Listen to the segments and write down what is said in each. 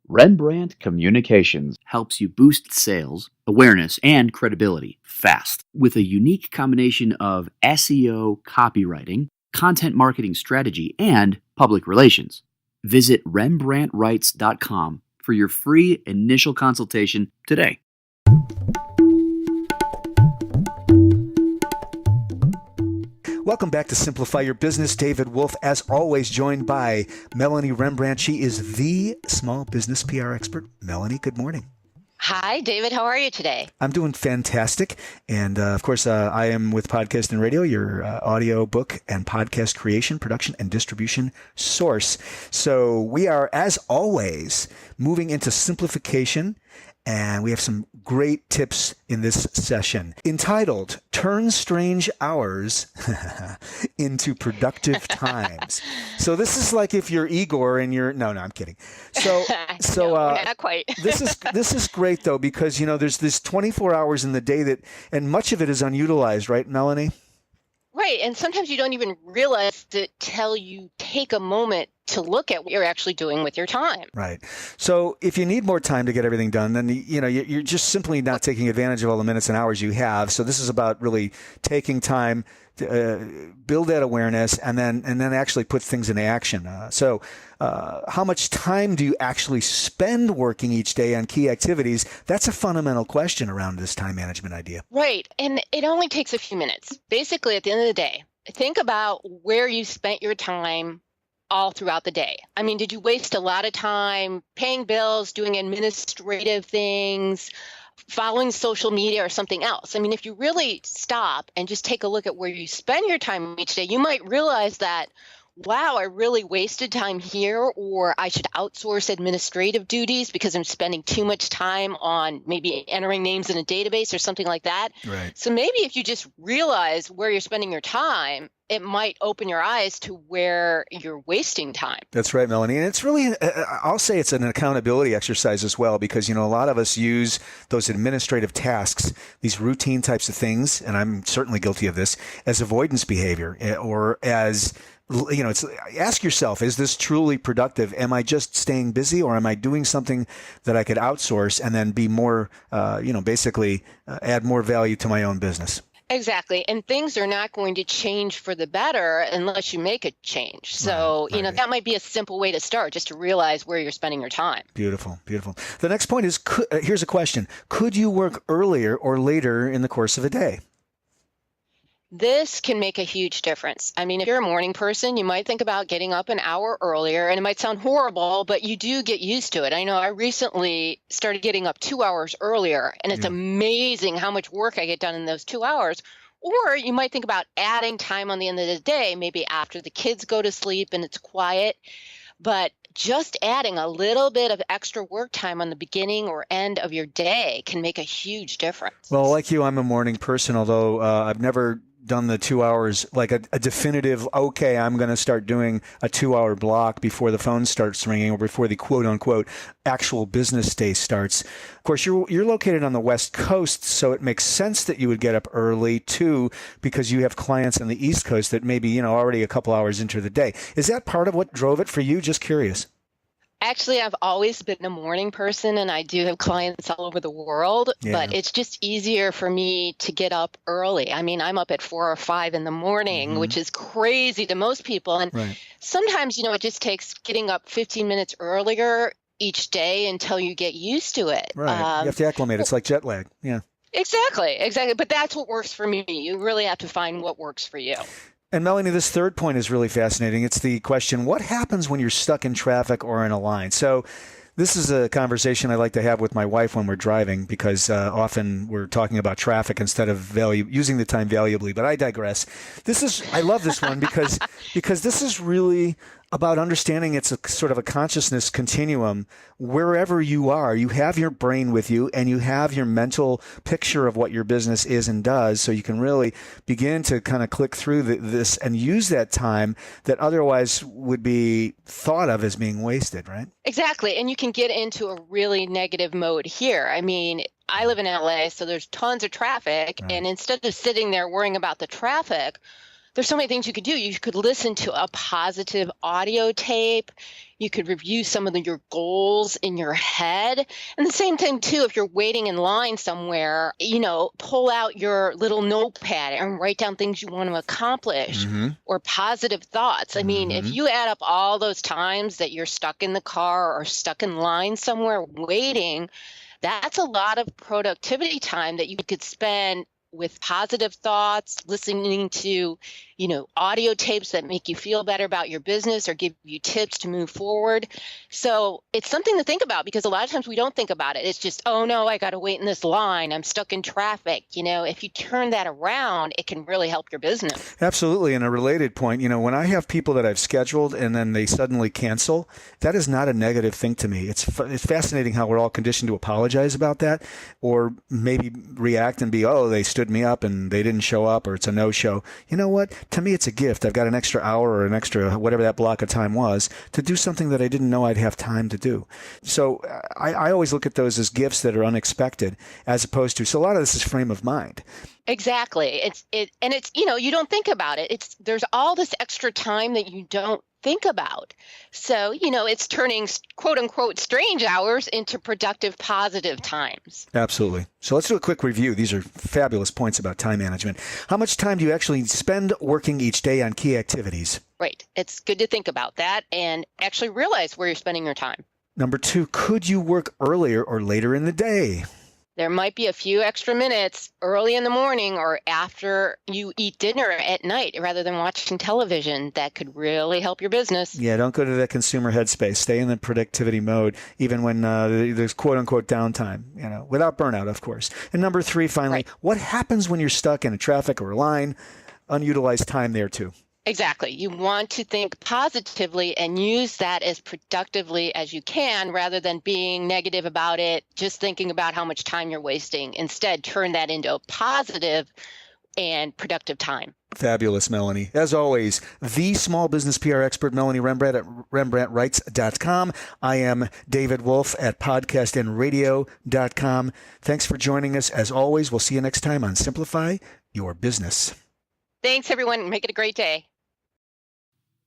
Rembrandt Communications helps you boost sales, awareness, and credibility fast with a unique combination of SEO, copywriting, content marketing strategy, and public relations. Visit RembrandtWrites.com for your free initial consultation today. Welcome back to Simplify Your Business. David Wolf, as always, joined by Melanie Rembrandt. She is the small business PR expert. Melanie, good morning. Hi, David. How are you today? I'm doing fantastic. And of course, I am with Podcast and Radio, your audio book and podcast creation, production, and distribution source. So we are, as always, moving into simplification. And we have some great tips in this session entitled Turn Strange Hours into Productive Times. So this is like if you're Igor and you're, no, I'm kidding. So not quite. this is great though, because, you know, there's this 24 hours in the day that, and much of it is unutilized, right, Melanie? Right. And sometimes you don't even realize it till you take a moment to look at what you're actually doing with your time. Right. So if you need more time to get everything done, then you're just simply not taking advantage of all the minutes and hours you have. So this is about really taking time to build that awareness and then actually put things into action. So how much time do you actually spend working each day on key activities? That's a fundamental question around this time management idea. Right. And it only takes a few minutes. Basically, at the end of the day, think about where you spent your time all throughout the day. I mean, did you waste a lot of time paying bills, doing administrative things, following social media or something else? I mean, if you really stop and just take a look at where you spend your time each day, you might realize that, wow, I really wasted time here, or I should outsource administrative duties because I'm spending too much time on maybe entering names in a database or something like that. Right. So maybe if you just realize where you're spending your time, it might open your eyes to where you're wasting time. That's right, Melanie. And it's really, I'll say it's an accountability exercise as well, because, you know, a lot of us use those administrative tasks, these routine types of things, and I'm certainly guilty of this, as avoidance behavior or as, you know, it's ask yourself, is this truly productive? Am I just staying busy, or am I doing something that I could outsource and then be more, basically add more value to my own business? Exactly. And things are not going to change for the better unless you make a change. So, right. That might be a simple way to start, just to realize where you're spending your time. Beautiful, beautiful. The next point is, here's a question. Could you work earlier or later in the course of a day? This can make a huge difference. I mean, if you're a morning person, you might think about getting up an hour earlier, and it might sound horrible, but you do get used to it. I know I recently started getting up 2 hours earlier, and it's amazing how much work I get done in those 2 hours. Or you might think about adding time on the end of the day, maybe after the kids go to sleep and it's quiet. But just adding a little bit of extra work time on the beginning or end of your day can make a huge difference. Well, like you, I'm a morning person, although I've never done the 2 hours, like a definitive, okay, I'm going to start doing a 2 hour block before the phone starts ringing or before the quote unquote actual business day starts. Of course, you're located on the West Coast, so it makes sense that you would get up early too, because you have clients on the East Coast that may be, already a couple hours into the day. Is that part of what drove it for you? Just curious. Actually, I've always been a morning person, and I do have clients all over the world, but it's just easier for me to get up early. I mean, I'm up at 4 or 5 in the morning, which is crazy to most people. And sometimes, it just takes getting up 15 minutes earlier each day until you get used to it. Right. You have to acclimate. It's like jet lag. Yeah. Exactly. But that's what works for me. You really have to find what works for you. And Melanie, this third point is really fascinating. It's the question, what happens when you're stuck in traffic or in a line? So this is a conversation I like to have with my wife when we're driving, because often we're talking about traffic instead of using the time valuably. But I digress. I love this one because this is really about understanding it's a sort of a consciousness continuum. Wherever you are, you have your brain with you and you have your mental picture of what your business is and does, so you can really begin to kind of click through this and use that time that otherwise would be thought of as being wasted, right? Exactly. And you can get into a really negative mode here. I mean, I live in LA, so there's tons of traffic. Right. And instead of sitting there worrying about the traffic, there's so many things you could do. You could listen to a positive audio tape. You could review some of your goals in your head. And the same thing, too, if you're waiting in line somewhere, pull out your little notepad and write down things you want to accomplish or positive thoughts. I mean, if you add up all those times that you're stuck in the car or stuck in line somewhere waiting, that's a lot of productivity time that you could spend with positive thoughts, listening to, audio tapes that make you feel better about your business or give you tips to move forward. So it's something to think about, because a lot of times we don't think about it. It's just, oh no, I got to wait in this line. I'm stuck in traffic. If you turn that around, it can really help your business. Absolutely. And a related point, when I have people that I've scheduled and then they suddenly cancel, that is not a negative thing to me. It's fascinating how we're all conditioned to apologize about that, or maybe react and be, oh, they stood me up and they didn't show up, or it's a no-show. You know what? To me, it's a gift. I've got an extra hour or an extra whatever that block of time was to do something that I didn't know I'd have time to do. So I always look at those as gifts that are unexpected, as opposed to, so a lot of this is frame of mind. Exactly. It's you don't think about it. There's all this extra time that you don't think about. So, it's turning quote unquote strange hours into productive, positive times. Absolutely. So let's do a quick review. These are fabulous points about time management. How much time do you actually spend working each day on key activities? Right. It's good to think about that and actually realize where you're spending your time. Number 2, could you work earlier or later in the day? There might be a few extra minutes early in the morning or after you eat dinner at night rather than watching television that could really help your business. Yeah, don't go to that consumer headspace. Stay in the productivity mode, even when there's quote-unquote downtime, without burnout, of course. And number 3, finally, What happens when you're stuck in a traffic or a line? Unutilized time there, too. Exactly. You want to think positively and use that as productively as you can, rather than being negative about it, just thinking about how much time you're wasting. Instead, turn that into a positive and productive time. Fabulous, Melanie. As always, the small business PR expert, Melanie Rembrandt at RembrandtWrites.com. I am David Wolf at podcastandradio.com. Thanks for joining us. As always, we'll see you next time on Simplify Your Business. Thanks, everyone. Make it a great day.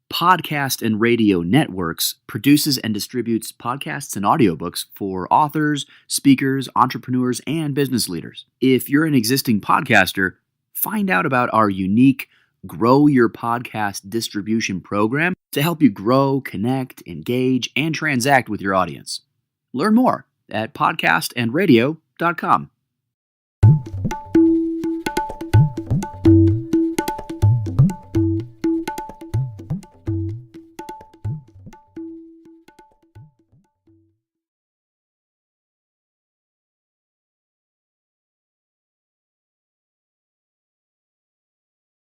Podcast and Radio Networks produces and distributes podcasts and audiobooks for authors, speakers, entrepreneurs, and business leaders. If you're an existing podcaster, find out about our unique Grow Your Podcast distribution program to help you grow, connect, engage, and transact with your audience. Learn more at podcastandradio.com.